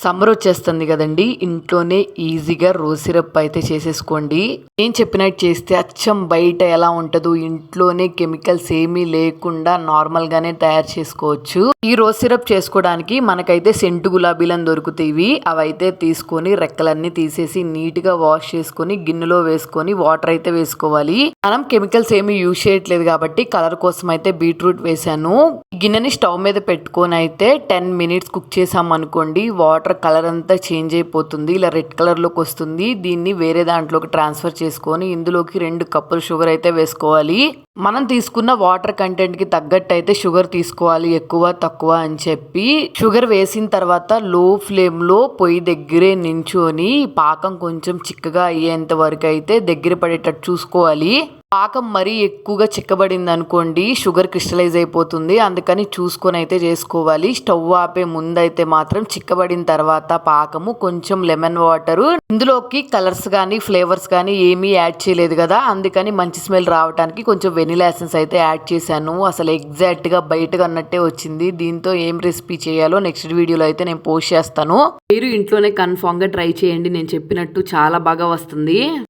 Summer వచ్చేస్తుంది కదండి, ఇంట్లోనే ఈజీగా రోజ్ సిరప్ అయితే చేసేసుకోండి. నేను చెప్పినట్టు చేస్తే అచ్చం బయట ఎలా ఉంటుందో ఇంట్లోనే కెమికల్స్ ఏమీ లేకుండా నార్మల్గానే తయారు చేసుకోవచ్చు. ఈ రోజ్ సిరప్ చేసుకోవడానికి మనకైతే సెంటు గులాబీలను దొరుకుతాయి. అవైతే తీసుకొని రెక్కలన్నీ తీసేసి నీట్గా వాష్ చేసుకొని గిన్నెలో వేసుకొని వాటర్ అయితే వేసుకోవాలి. మనం కెమికల్స్ ఏమీ యూజ్ చేయట్లేదు కాబట్టి కలర్ కోసం అయితే బీట్రూట్ వేసాను. గిన్నెని స్టవ్ మీద పెట్టుకొని అయితే 10 minutes కుక్ చేసాం అనుకోండి, వాటర్ కలర్ అంతా చేంజ్ అయిపోతుంది. ఇలా రెడ్ కలర్ లోకి వస్తుంది. దీన్ని వేరే దాంట్లోకి ట్రాన్స్ఫర్ చేసుకొని ఇందులోకి 2 కప్పులు షుగర్ అయితే వేసుకోవాలి. మనం తీసుకున్న వాటర్ కంటెంట్ కి తగ్గట్టు అయితే షుగర్ తీసుకోవాలి, ఎక్కువ తక్కువ అని చెప్పి. షుగర్ వేసిన తర్వాత లో ఫ్లేమ్ లో పొయ్యి దగ్గరే నించొని పాకం కొంచెం చిక్కగా అయ్యేంత వరకు అయితే దగ్గర పడేటట్టు చూసుకోవాలి. పాకం మరీ ఎక్కువగా చిక్కబడింది అనుకోండి, షుగర్ క్రిస్టలైజ్ అయిపోతుంది. అందుకని చూసుకొని అయితే చేసుకోవాలి. స్టవ్ ఆపే ముందైతే మాత్రం చిక్కబడిన తర్వాత పాకము కొంచెం లెమన్ వాటర్, ఇందులోకి కలర్స్ కానీ ఫ్లేవర్స్ కానీ ఏమీ యాడ్ చేయలేదు కదా, అందుకని మంచి స్మెల్ రావడానికి కొంచెం వెనిలా ఎసెన్స్ అయితే యాడ్ చేశాను. అసలు ఎగ్జాక్ట్ గా బయటగా అన్నట్టే వచ్చింది. దీంతో ఏం రెసిపీ చేయాలో నెక్స్ట్ వీడియోలో అయితే నేను పోస్ట్ చేస్తాను. మీరు ఇంట్లోనే కన్ఫామ్ గా ట్రై చేయండి, నేను చెప్పినట్టు చాలా బాగా వస్తుంది.